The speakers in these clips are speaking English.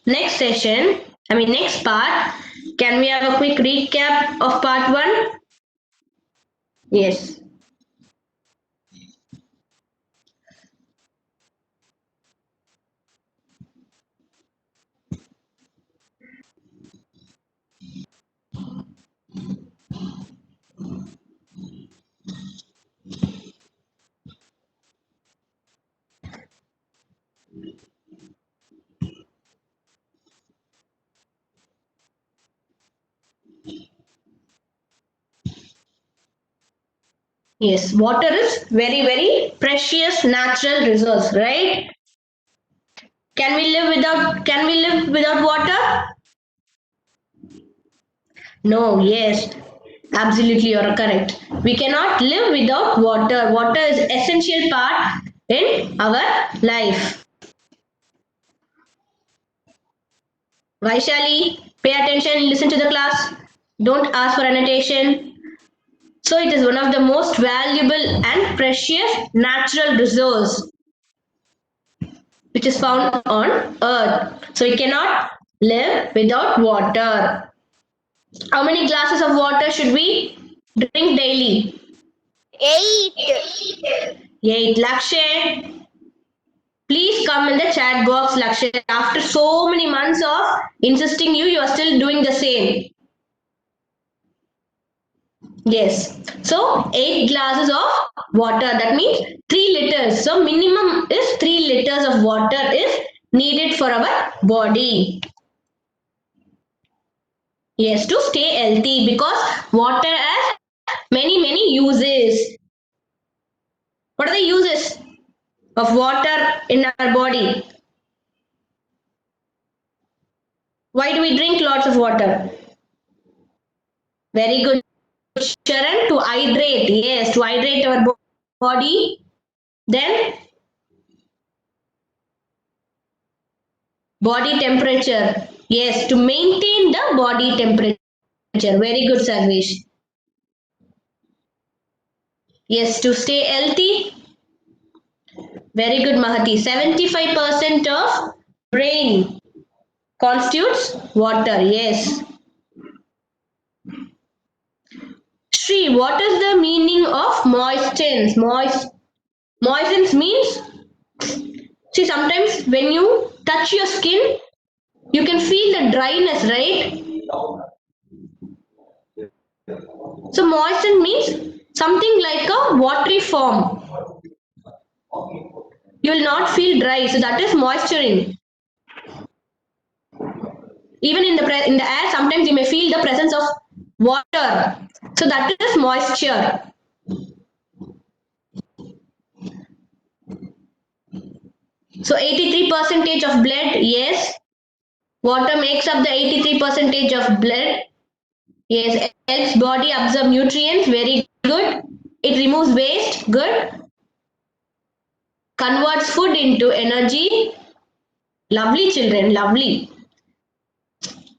next session, next part, can we have a quick recap of part 1? Yes. Yes, water is very, very precious natural resource, right? Can we live without water? No, yes. Absolutely, you're correct. We cannot live without water. Water is essential part in our life. Vaishali, pay attention, listen to the class. Don't ask for annotation. So it is one of the most valuable and precious natural resource which is found on earth. So we cannot live without water. How many glasses of water should we drink daily? 8. 8. Lakshay, please come in the chat box, Lakshay. After so many months of insisting you are still doing the same. Yes. So 8 glasses of water. That means 3 liters. So minimum is 3 liters of water is needed for our body. Yes, to stay healthy, because water has many uses. What are the uses of water in our body? Why do we drink lots of water? Very good, Sharon. To hydrate. Yes, to hydrate our body. Then body temperature. Yes, to maintain the body temperature. Very good, Sarvesh. Yes, to stay healthy. Very good, Mahati. 75% of brain constitutes water. Yes. Shri, what is the meaning of moistens? Moistens means, see, sometimes when you touch your skin, you can feel the dryness, right? So moisten means something like a watery form. You will not feel dry, so that is moisturing. Even in the air, sometimes you may feel the presence of water, so that is moisture. So 83 percentage of blood, yes, water makes up the 83 percentage of blood. Yes, helps body absorb nutrients, very good. It removes waste, good. Converts food into energy, lovely children, lovely.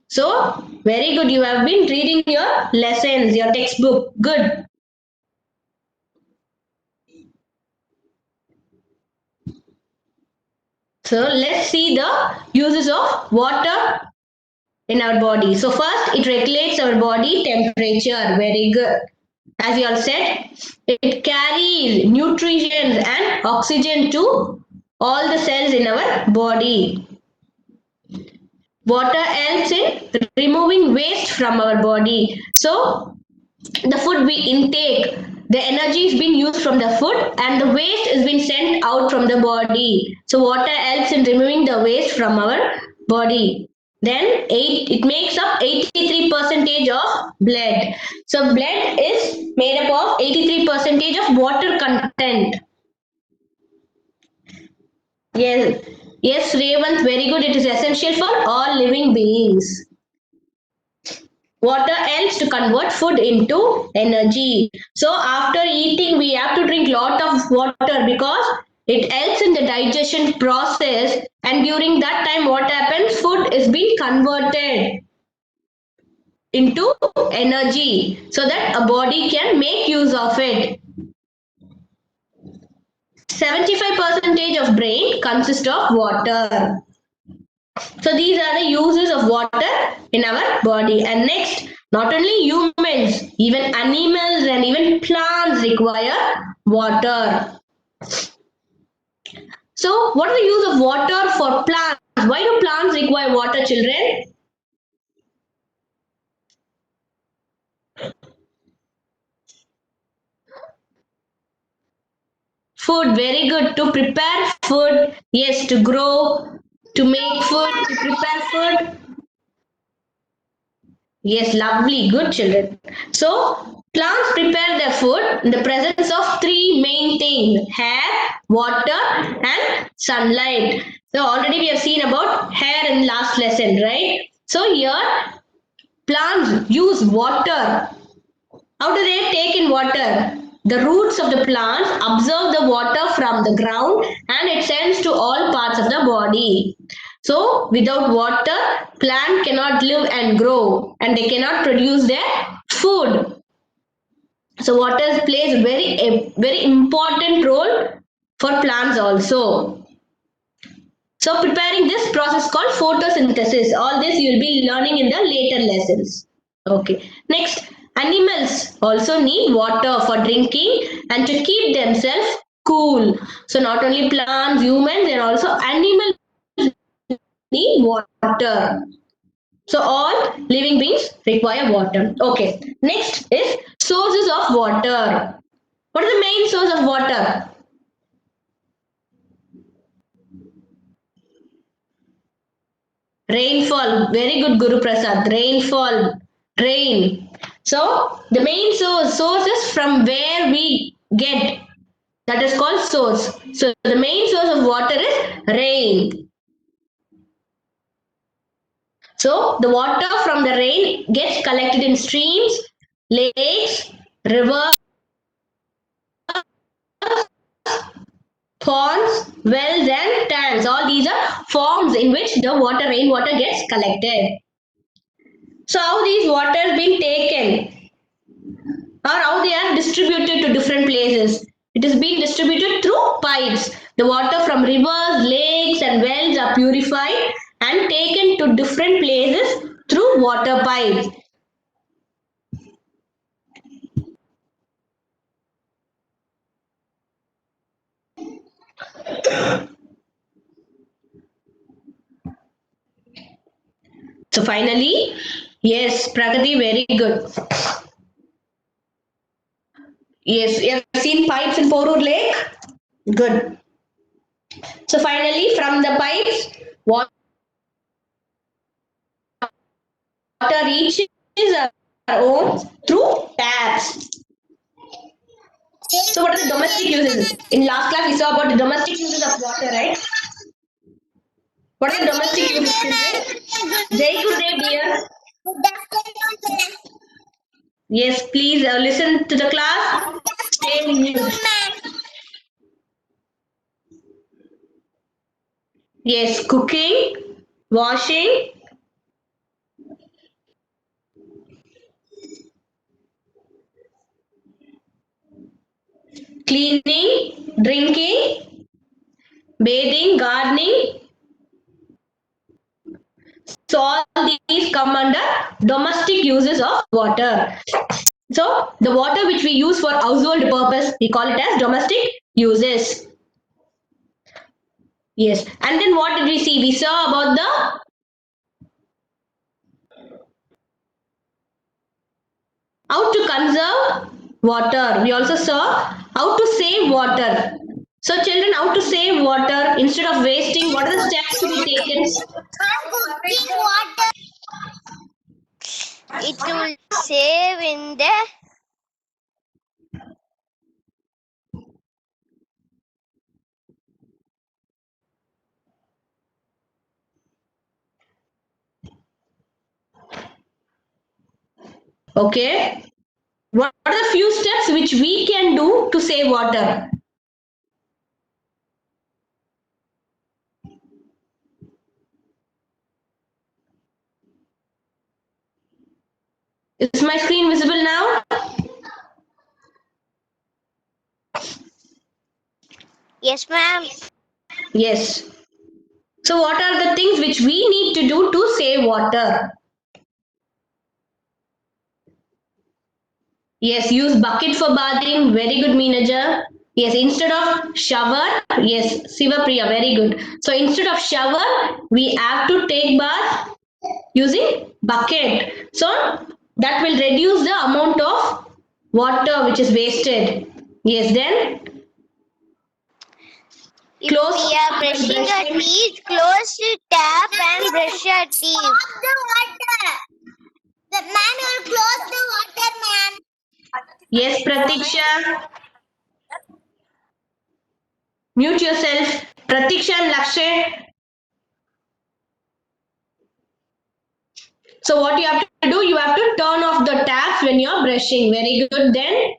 So, very good, you have been reading your lessons, your textbook, good. So, let's see the uses of water in our body. So, first, it regulates our body temperature, very good. As you all said, it carries nutrition and oxygen to all the cells in our body. Water helps in removing waste from our body. So, the food we intake, the energy is being used from the food and the waste is being sent out from the body. So, water helps in removing the waste from our body. Then it makes up 83 percentage of blood. So blood is made up of 83 percentage of water content. Yes, yes, Revant, very good. It is essential for all living beings. Water helps to convert food into energy. So after eating, we have to drink lot of water because it helps in the digestion process. And during that time, what happens? Food is being converted into energy so that a body can make use of it. 75 percentage of brain consists of water. So these are the uses of water in our body. And next, not only humans, even animals and even plants require water. So what is the use of water for plants? Why do plants require water, children? Food, very good. To prepare food, yes, to grow, to make food, to prepare food. Yes, lovely, good children. So, plants prepare their food in the presence of three main things: air, water, and sunlight. So, already we have seen about air in last lesson, right? So, here plants use water. How do they take in water? The roots of the plants absorb the water from the ground and it sends to all parts of the body. So, without water, plant cannot live and grow and they cannot produce their food. So, water plays a very important role for plants also. So, preparing this process called photosynthesis. All this you will be learning in the later lessons. Okay. Next, animals also need water for drinking and to keep themselves cool. So, not only plants, humans, and also animals need water. So, all living beings require water. Okay. Next is sources of water. What is the main source of water? Rainfall. Very good, Guru Prasad. Rainfall. Rain. So the main source is from where we get. That is called source. So the main source of water is rain. So the water from the rain gets collected in streams, lakes, rivers, ponds, wells, and tanks. All these are forms in which the rainwater gets collected. So how these waters being taken or how they are distributed to different places? It is being distributed through pipes. The water from rivers, lakes, and wells are purified and taken to different places through water pipes. So finally, yes, Pragati, very good. Yes, you have seen pipes in Porur Lake? Good. So finally, from the pipes, water reaches our homes through taps. So what are the domestic uses? In last class, we saw about the domestic uses of water, right? What are the domestic uses, children? Jai Gurudev, dear. Yes, please listen to the class. Stay in mute. Yes, cooking, washing, cleaning, drinking, bathing, gardening. So all these come under domestic uses of water. So the water which we use for household purpose, we call it as domestic uses. Yes. And then what did we see? We saw about the how to conserve water. We also saw how to save water. So children, how to save water instead of wasting, what are the steps to be taken? It will save in the Okay. What are the few steps which we can do to save water? Is my screen visible now? yes, ma'am. Yes. So what are the things which we need to do to save water? Yes, use bucket for bathing. Very good, Meenaja. Yes, instead of shower, yes, Sivapriya, very good. So instead of shower, we have to take bath using bucket. So that will reduce the amount of water which is wasted. Yes, then If close we are brushing our teeth, close the tap and brush our teeth. The water. The man will close the water, man. Yes, Pratiksha. Mute yourself. Pratiksha and Lakshay. So what you have to do, you have to turn off the taps when you're brushing. Very good. Then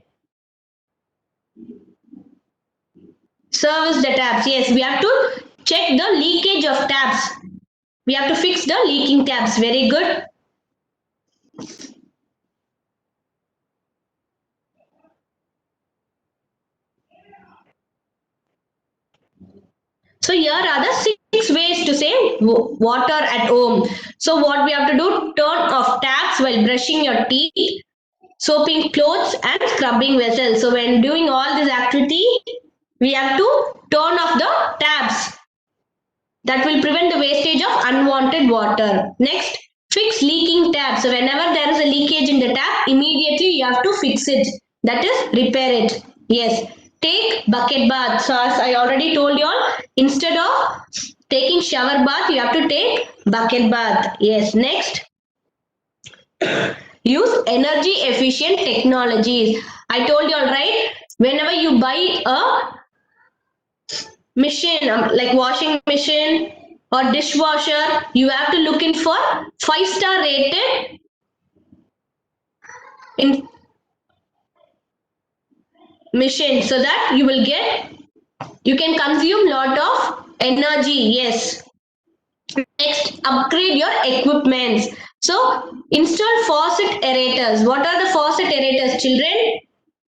service the taps. Yes, we have to check the leakage of taps. We have to fix the leaking taps. Very good. So here are the 6 ways to save water at home. So what we have to do, turn off taps while brushing your teeth, soaping clothes and scrubbing vessels. So when doing all this activity, we have to turn off the taps. That will prevent the wastage of unwanted water. Next, fix leaking taps. So whenever there is a leakage in the tap, immediately you have to fix it. That is, repair it. Yes. Take bucket bath. So as I already told you all, instead of taking shower bath, you have to take bucket bath. Yes. Next, use energy efficient technologies. I told you all, right? Whenever you buy a machine like washing machine or dishwasher, you have to look in for 5-star rated in machine, so that you can consume lot of energy. Yes. Next, upgrade your equipments. So install faucet aerators. What are the faucet aerators, children?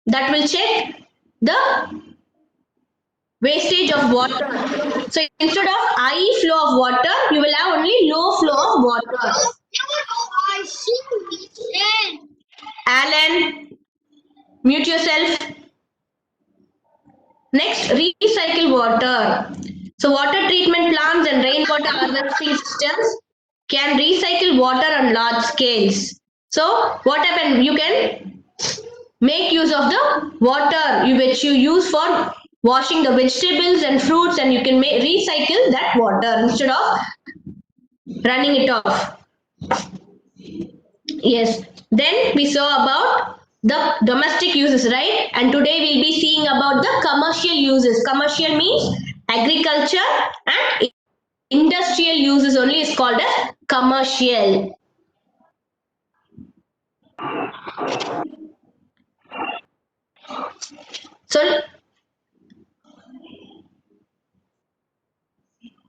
That will check the wastage of water. So instead of high flow of water, you will have only low flow of water. Alan, mute yourself. Next, recycle water. So water treatment plants and rainwater harvesting systems can recycle water on large scales. So what happens? You can make use of the water which you use for washing the vegetables and fruits, and you can recycle that water instead of running it off. Yes. Then we saw about the domestic uses, right? And today we'll be seeing about the commercial uses. Commercial means agriculture, and industrial uses only is called as commercial. So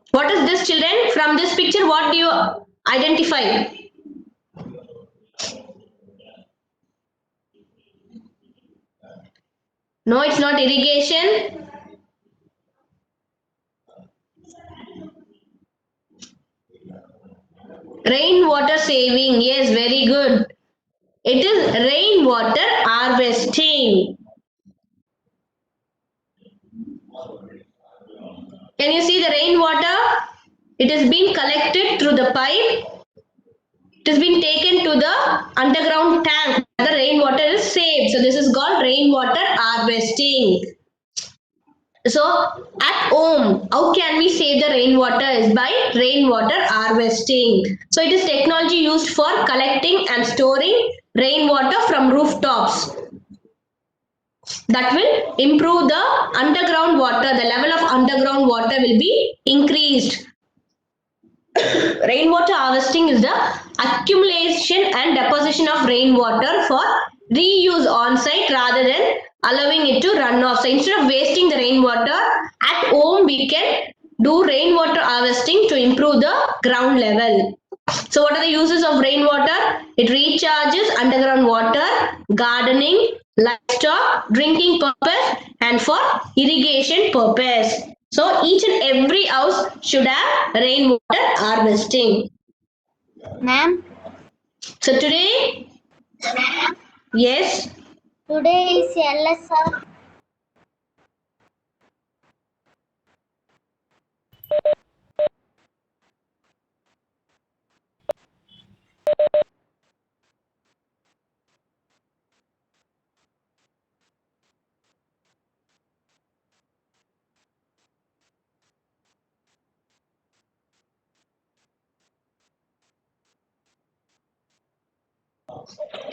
what is this, children? From this picture, what do you identify? No, it's not irrigation. Rainwater saving. Yes, very good. It is rainwater harvesting. Can you see the rainwater? It is being collected through the pipe. It has been taken to the underground tank. The rainwater is saved. So this is called rainwater harvesting. So at home, how can we save the rainwater? Is by rainwater harvesting. So it is technology used for collecting and storing rainwater from rooftops. That will improve the underground water. The level of underground water will be increased. Rainwater harvesting is the accumulation and deposition of rainwater for reuse on site rather than allowing it to run off. So instead of wasting the rainwater at home, we can do rainwater harvesting to improve the ground level. So what are the uses of rainwater? It recharges underground water, gardening, livestock, drinking purpose, and for irrigation purpose. So each and every house should have rainwater harvesting. Ma'am, So today, yes, today is LSR.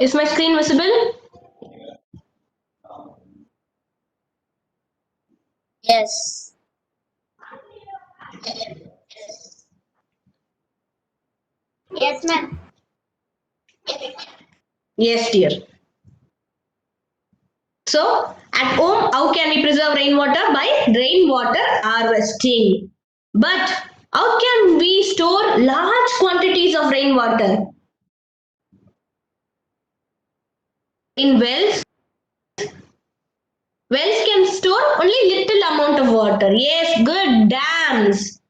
is my screen visible? Yes. Yes, ma'am. Yes, dear. So at home, how can we preserve rainwater? By rainwater harvesting. But how can we store large quantities of rainwater? In wells, wells can store only little amount of water. Yes, good. Dams.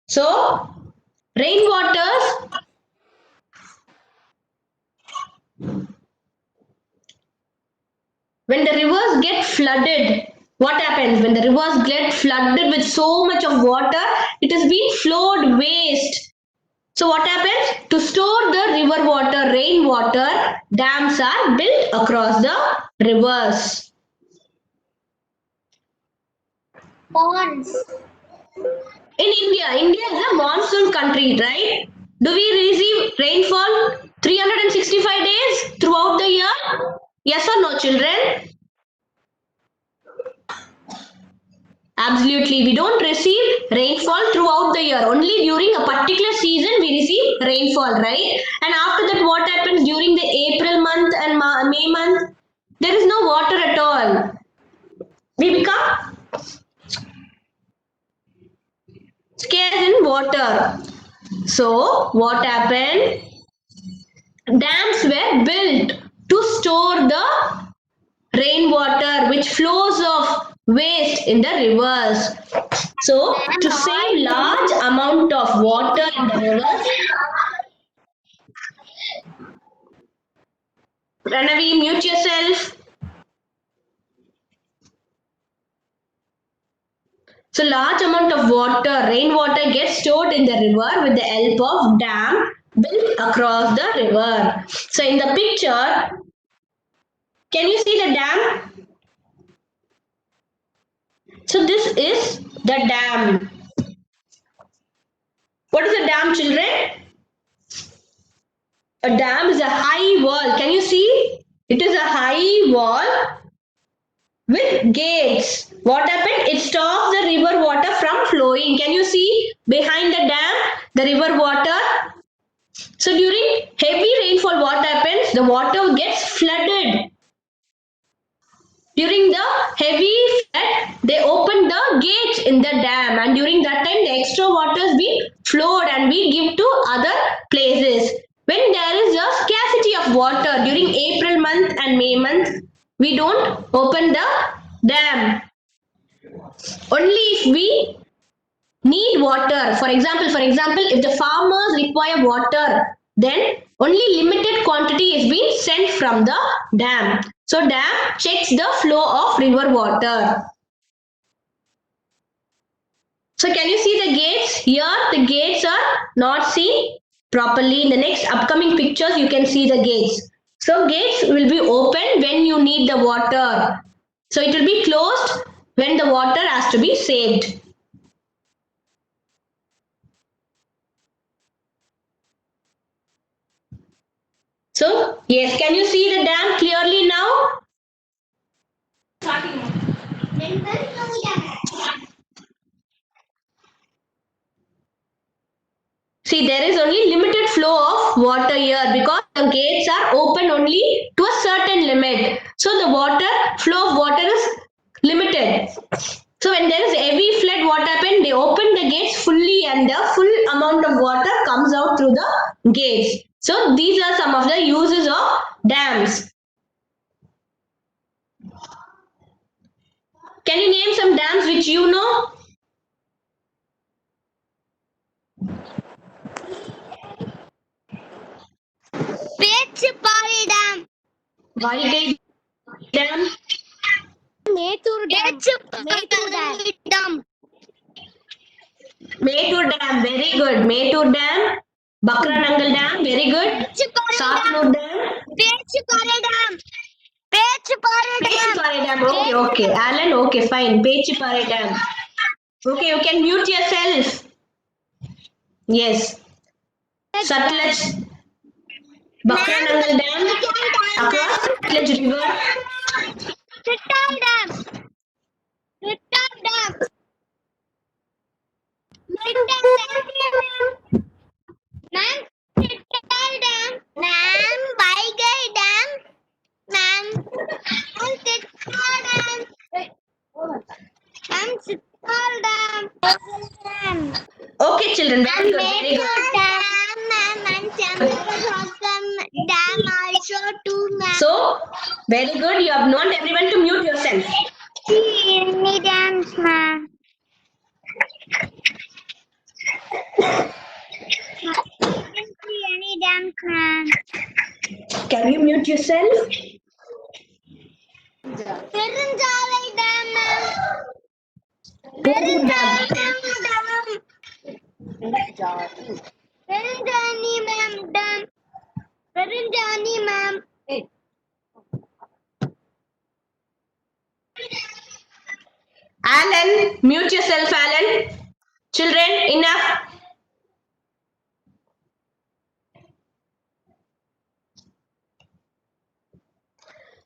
So rainwaters, when the rivers get flooded, what happens? When the rivers get flooded with so much of water, it is being flowed waste. So what happens? To store the river water, rainwater, dams are built across the rivers. Ponds. In India, India is a monsoon country, right? Do we receive rainfall 365 days throughout the year? Yes or no, children? Absolutely. We don't receive rainfall throughout the year. Only during a particular season we receive rainfall, right? And after that, what happens during the April month and May month? There is no water at all. We become scarce in water. So, what happened? Dams were built to store the rainwater which flows of waste in the rivers. So, to save large amount of water in the rivers, Ranavi, mute yourself. So, large amount of water, rainwater gets stored in the river with the help of dam built across the river. So, in the picture, can you see the dam? So, this is the dam. What is a dam, children? A dam is a high wall. Can you see? It is a high wall with gates. What happened? It stops the river water from flowing. Can you see behind the dam the river water? So during heavy rainfall, what happens? The water gets flooded. During the heavy flood, they open the gates in the dam, and during that time, the extra water is being flowed and we give to other places. When there is a scarcity of water during April month and May month, we don't open the dam. Only if we need water. For example, if the farmers require water, then only limited quantity is being sent from the dam. So dam checks the flow of river water. So can you see the gates? Here the gates are not seen properly. In the next upcoming pictures, you can see the gates. So gates will be open when you need the water. So it will be closed when the water has to be saved. So, yes, can you see the dam clearly now? See, there is only limited flow of water here because the gates are open only to a certain limit. So, the flow of water is limited. So, when there is heavy flood, what happened? They open the gates fully and the full amount of water comes out through the gates. So, these are some of the uses of dams. Can you name some dams which you know? Pechupari Dam. Vaigai Dam. Mettur Dam. Dam. Metur Dam, very good. Metur Dam. Bakranangal Dam, very good. Satnur Dam. Pechupari Dam. Pechupari Dam. Pechipare Dam, okay. Alan, okay, fine. Pechipare Dam. Okay, you can mute yourself. Yes. Satluj. Bakranangal Dam. Across Satluj River. Chittal Dam. Chittal Dam. Ma'am, Chittal Dam. Ma'am, Vaigai Dam. Ma'am, Chittal Dam. Ma'am, Chittal Dam. Okay, children, very good. Very good. Dam, ma'am, and Chandrabhagam Dam also too, ma'am. So, very good. You have known everyone to mute yourself. Any dams, ma'am. Any dams, ma'am. Can you mute yourself? Perunjalai Dam, ma'am. Perunjalai Dam. Perunjani, ma'am, dam. Perunjani, ma'am. Alan, mute yourself, Alan. Children, enough.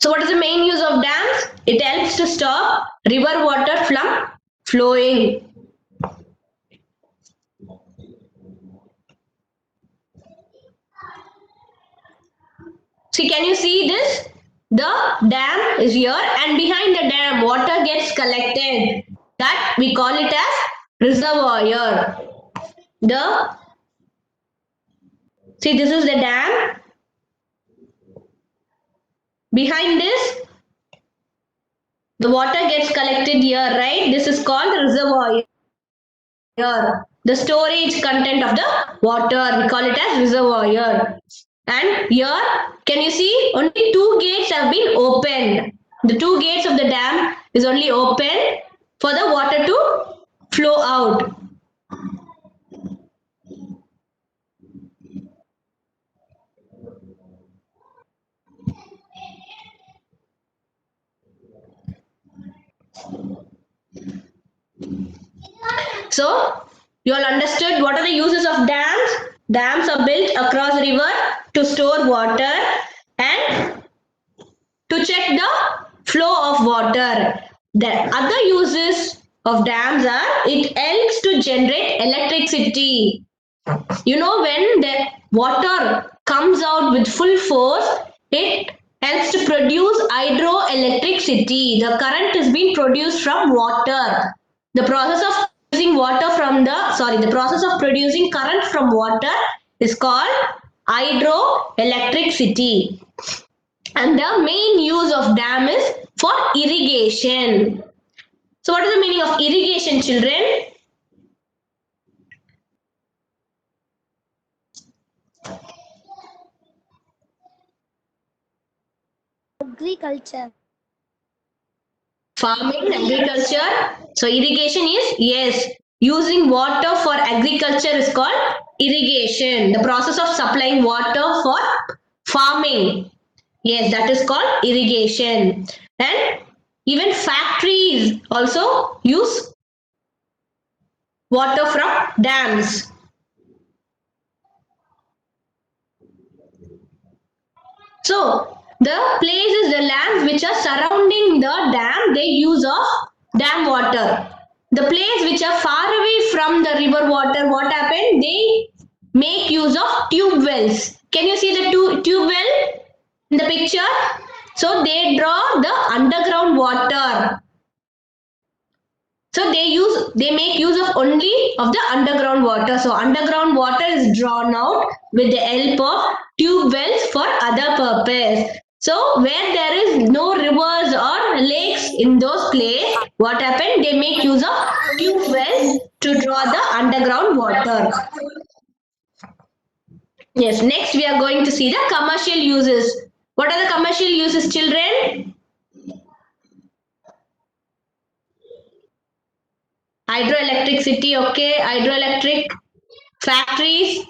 So what is the main use of dams? It helps to stop river water from flowing. See, can you see this? The dam is here and behind the dam water gets collected. That we call it as reservoir. See, this is the dam. Behind this, the water gets collected here, right? This is called the reservoir. The storage content of the water, we call it as reservoir. And here, can you see? Only 2 gates have been opened. The 2 gates of the dam is only open for the water to flow out. So, you all understood what are the uses of dams? Dams are built across the river to store water and to check the flow of water. The other uses of dams are it helps to generate electricity. You know, when the water comes out with full force, it helps to produce hydroelectricity. The current is being produced from water. The process of producing current from water is called hydroelectricity. And the main use of dam is for irrigation. So what is the meaning of irrigation, children? Agriculture. Farming, agriculture. So irrigation is, yes, using water for agriculture is called irrigation. The process of supplying water for farming. Yes, that is called irrigation. And even factories also use water from dams. So the places, the lands which are surrounding the dam, they use of dam water. The place which are far away from the river water, what happened? They make use of tube wells. Can you see the tube well in the picture? So they draw the underground water. So they make use of only of the underground water. So underground water is drawn out with the help of tube wells for other purpose. So where there is no rivers or lakes in those places, what happened? They make use of tube wells to draw the underground water. Yes, next we are going to see the commercial uses. What are the commercial uses, children? Hydroelectricity, okay. Hydroelectric factories,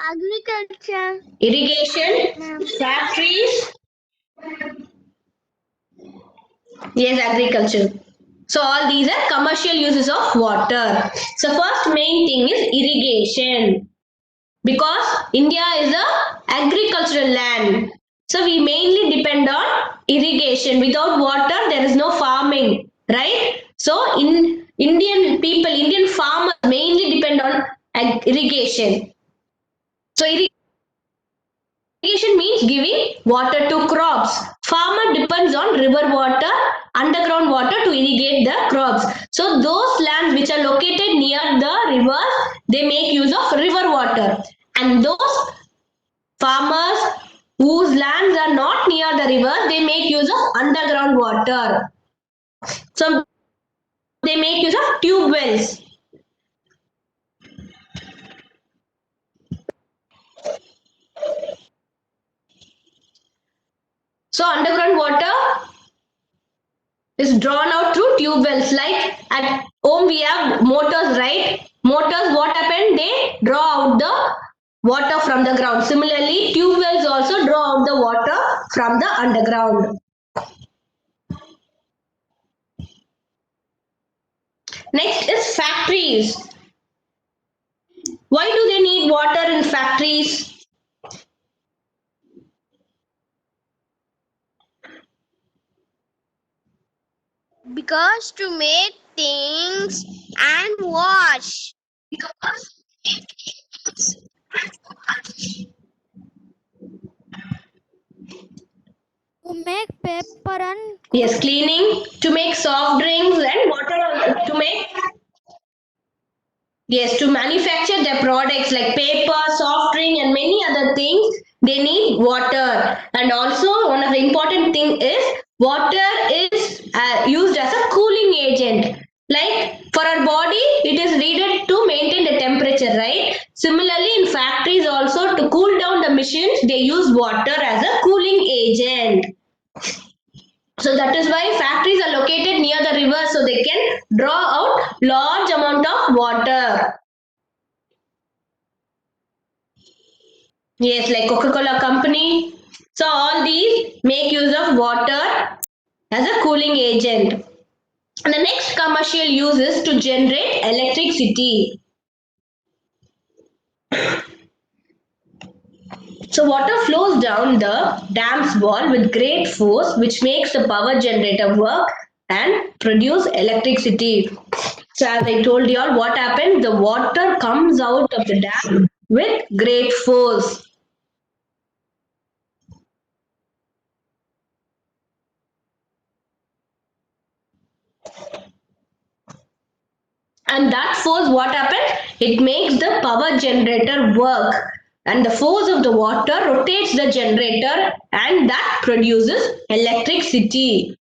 Agriculture. irrigation, factories. Yes, agriculture. So all these are commercial uses of water. So first main thing is irrigation. Because India is a agricultural land. So we mainly depend on irrigation. Without water, there is no farming, right? So in Indian people, Indian farmers mainly depend on irrigation. So irrigation means giving water to crops. Farmer depends on river water, underground water to irrigate the crops. So those lands which are located near the rivers, they make use of river water. And those farmers whose lands are not near the river, they make use of underground water. So they make use of tube wells. So underground water is drawn out through tube wells. Like at home we have motors, right? Motors, what happen? They draw out the water from the ground. Similarly, tube wells also draw out the water from the underground. Next is factories. Why do they need water in factories? Because to make things and wash. To make paper and Yes, cleaning, to make soft drinks and water, to make, yes, to manufacture their products like paper, soft drink and many other things, they need water. And also one of the important thing is water is used as a cooling agent. Like for our body, it is needed to maintain the temperature, right? Similarly, in factories also to cool down the machines, they use water as a cooling agent. So that is why factories are located near the river so they can draw out large amount of water. Yes, like Coca-Cola company. So all these make use of water as a cooling agent. And the next commercial use is to generate electricity. So water flows down the dam's wall with great force, which makes the power generator work and produce electricity. So as I told you all, what happened? The water comes out of the dam with great force. And that force, what happens? It makes the power generator work. And the force of the water rotates the generator and that produces electricity.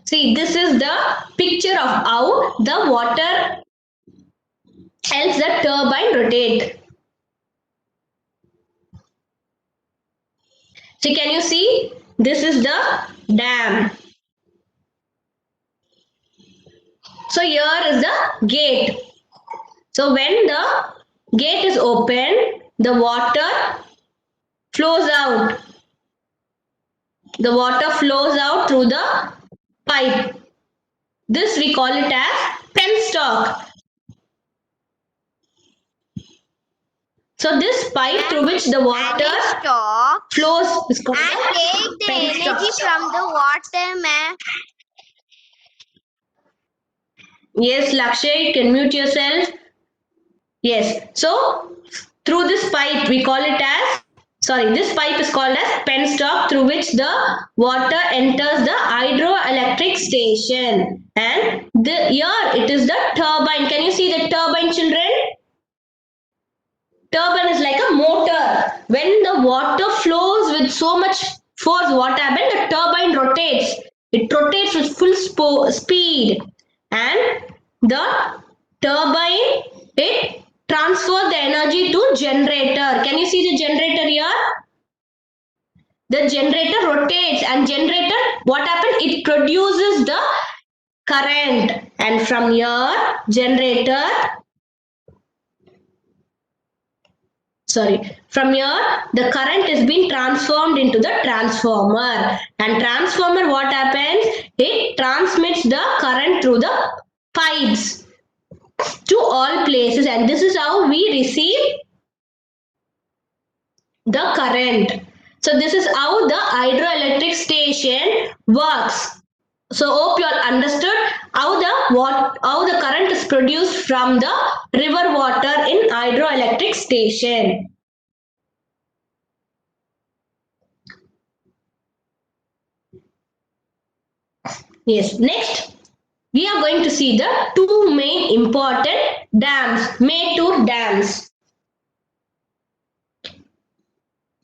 See, this is the picture of how the water helps the turbine rotate. So can you see? This is the dam. So here is the gate. So when the gate is open, the water flows out. The water flows out through the pipe. This we call it as penstock. So this pipe through which the water Stop flows is called and take the energy penstock. from the water, ma'am. Yes, Lakshay, you can mute yourself. Yes. So through this pipe we call it as, this pipe is called as penstock through which the water enters the hydroelectric station. And here it is the turbine. Can you see the turbine, children? Turbine is like a motor. When the the water flows with so much force, what happens? The turbine rotates. It rotates with full speed, and the turbine, it transfers the energy to generator. Can you see the generator here? The generator rotates, and generator, what happens? It produces the current, and from here from here the current is being transformed into the transformer, and transformer, what happens? It transmits the current through the pipes to all places, and this is how we receive the current. So this is how the hydroelectric station works. So hope you all understood how the current is produced from the river water in hydroelectric station. Yes, next we are going to see the two main important dams, Mettur dams.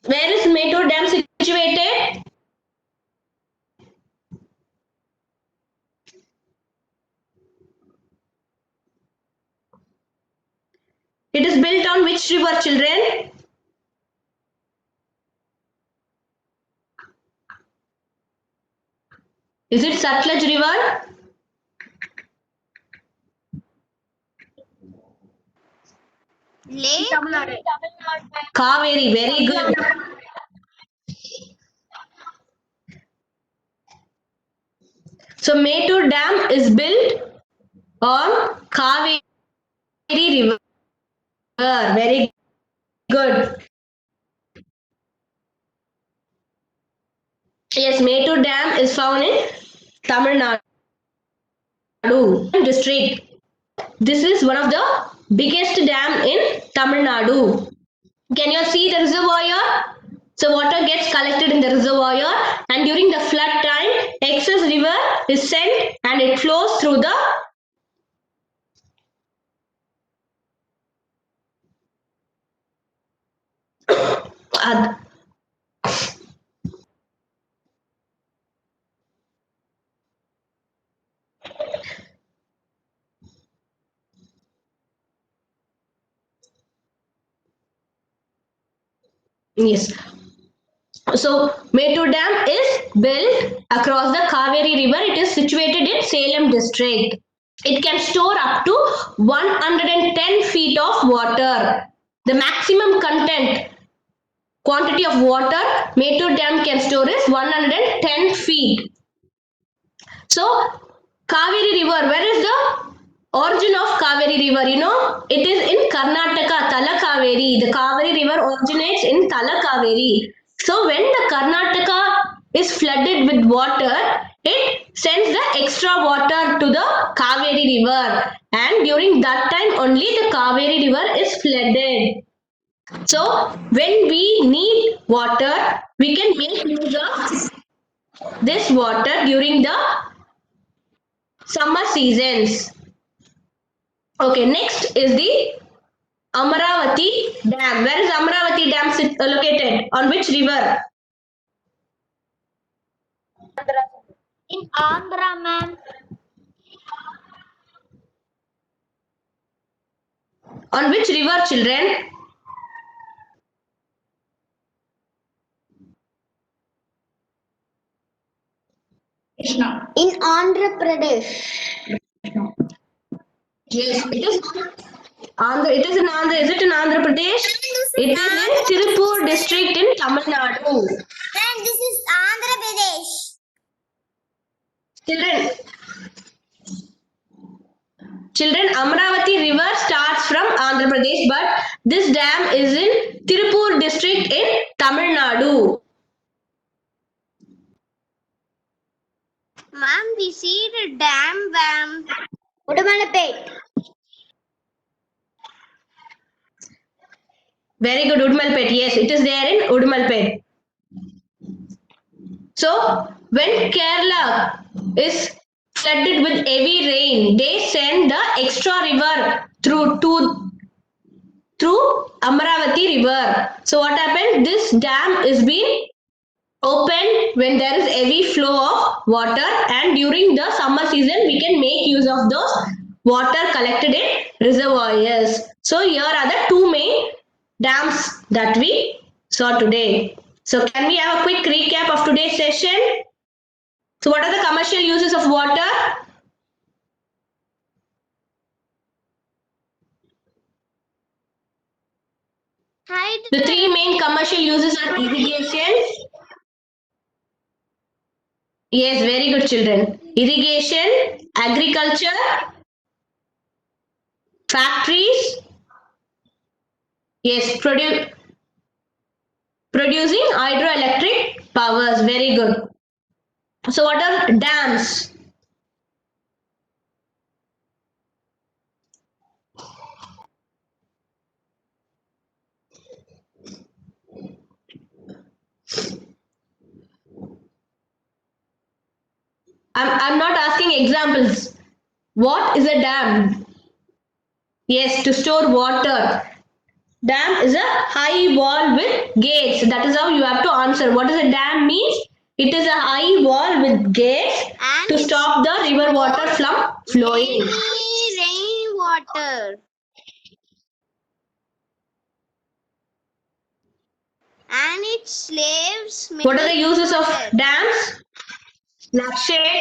Where is Mettur dam situated? It is built on which river, children? Is it Satluj river? Lake. Kaveri, very good. So Mettur dam is built on Kaveri river. Very good. Yes, Mettur dam is found in Tamil Nadu district. This is one of the biggest dam in Tamil Nadu. Can you see the reservoir here? So water gets collected in the reservoir here, and during the flood time, excess river is sent and it flows through the yes. So Mettur dam is built across the Kaveri river. It is situated in Salem district. It can store up to 110 feet of water. The maximum quantity of water Mettur dam can store is 110 feet. So Kaveri river, where is the origin of Kaveri river? You know, it is in Karnataka, Talakaveri. The Kaveri river originates in Talakaveri. So when the Karnataka is flooded with water, it sends the extra water to the Kaveri river, and during that time only the Kaveri river is flooded. So when we need water, we can make use of this water during the summer seasons. Okay, next is the Amaravati Dam. Where is Amaravati Dam located? On which river? In Andhra, ma'am. On which river, children? Krishna. In Andhra Pradesh. Yes, it is Andhra. It is in Andhra. Is it in Andhra Pradesh? It is in Tirupur district in Tamil Nadu. And this is Andhra Pradesh. Children, Amaravati river starts from Andhra Pradesh, but this dam is in Tirupur district in Tamil Nadu. Ma'am, we see the dam, Udumalapet. Very good, Udumalpet. Yes, it is there in Udumalpet. So, when Kerala is flooded with heavy rain, they send the extra river through Amaravati River. So what happened? This dam is being opened when there is heavy flow of water, and during the summer season we can make use of those water collected in reservoirs. So here are the two main dams that we saw today. So can we have a quick recap of today's session? So what are the commercial uses of water? The three main commercial uses are irrigation. Yes, very good children. Irrigation, agriculture, factories. Yes, producing hydroelectric powers. Very good. So what are dams? I'm not asking examples. What is a dam? Yes, to store water. Dam is a high wall with gates. That is how you have to answer. What does a dam means? It is a high wall with gates And to stop the river water from flowing. Rainwater. And it saves What are the uses of dams? Lakshay.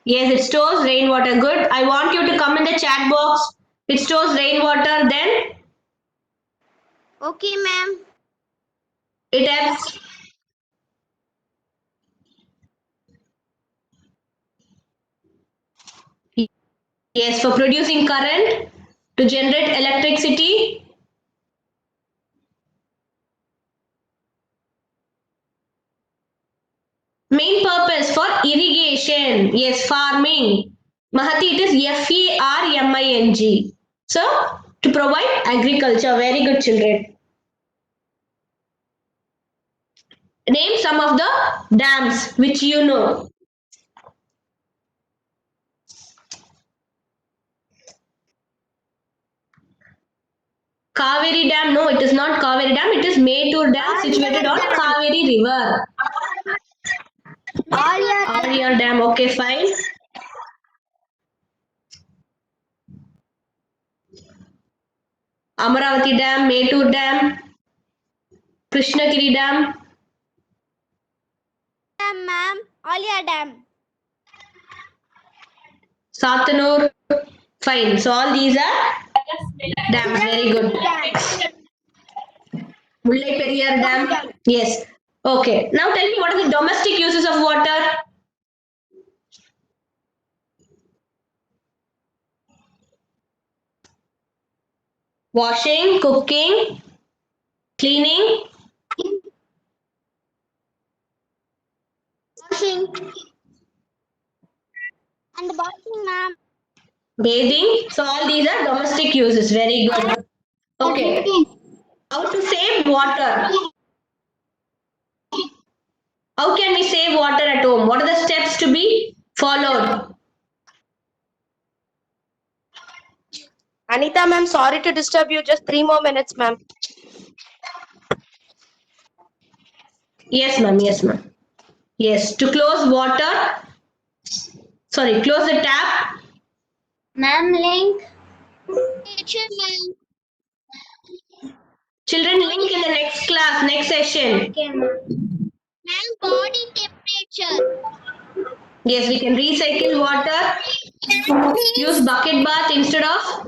Yes, it stores rainwater. Good. I want you to come in the chat box. It stores rainwater. Then Okay, ma'am. it helps. Yes, for producing current to generate electricity. Main purpose for irrigation. Yes, farming. Mahati, it is FARMING. So, to provide agriculture. Very good, children. Name some of the dams which you know. Kaveri Dam. No, it is not Kaveri Dam. It is Metur Dam situated on Kaveri River. Arya Dam. Okay, fine. Amaravati Dam, Metur Dam, Krishnagiri Dam. Ma'am. Alia Dam. Satanur. Fine. So all these are dams. Very good. Mullai Periyar Dam. Yes. Okay. Now tell me, what are the domestic uses of water? Washing, cooking, cleaning, Washing. And bathing, ma'am. bathing. So all these are domestic uses. Very good. Okay. How to save water? How can we save water at home? What are the steps to be followed? Anita ma'am, sorry to disturb you. Just 3 more minutes, ma'am. Yes, ma'am. Yes, ma'am. Yes, to close water. Sorry, close the tap. Ma'am, link. Teacher, ma'am. Children, link in the next class, next session. Okay, ma'am. Ma'am, body temperature. Yes, we can recycle water. Use bucket bath instead of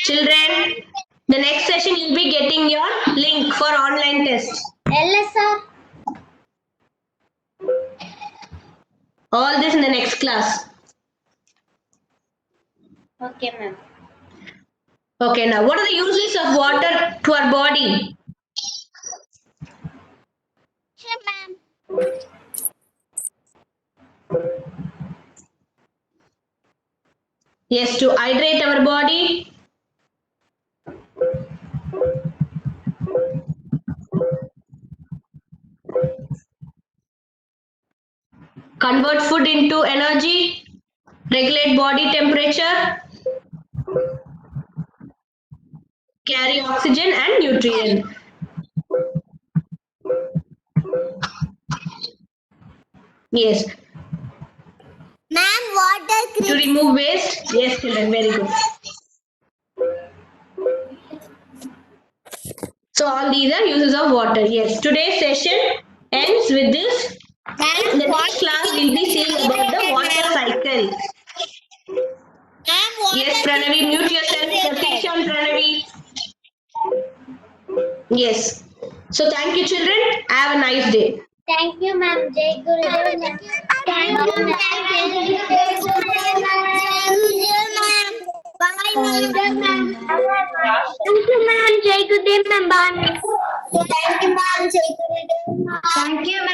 children. The next session you'll be getting your link for online test. LSR. All this in the next class. Okay, ma'am. Okay, now what are the uses of water to our body? Sure, ma'am. Yes, to hydrate our body. Convert food into energy. regulate body temperature, carry oxygen and nutrient. Yes. Ma'am, water To creates. remove waste. Yes, children, very good. So all these are uses of water. Yes. Today's session ends with this. In the next class, we'll be seeing about the water cycle. Ma'am, water Yes, Pranavi, mute yourself. Pratiksha and Pranavi. Yes. So thank you, children. Have a nice day. Thank you, ma'am. Jai Gurudev, ma'am. Thank you, ma'am. Thank you, ma'am. Bye, ma'am. Thank you, ma'am. Jai Gurudev, ma'am. Bye. Thank you, ma'am. Thank you, ma'am.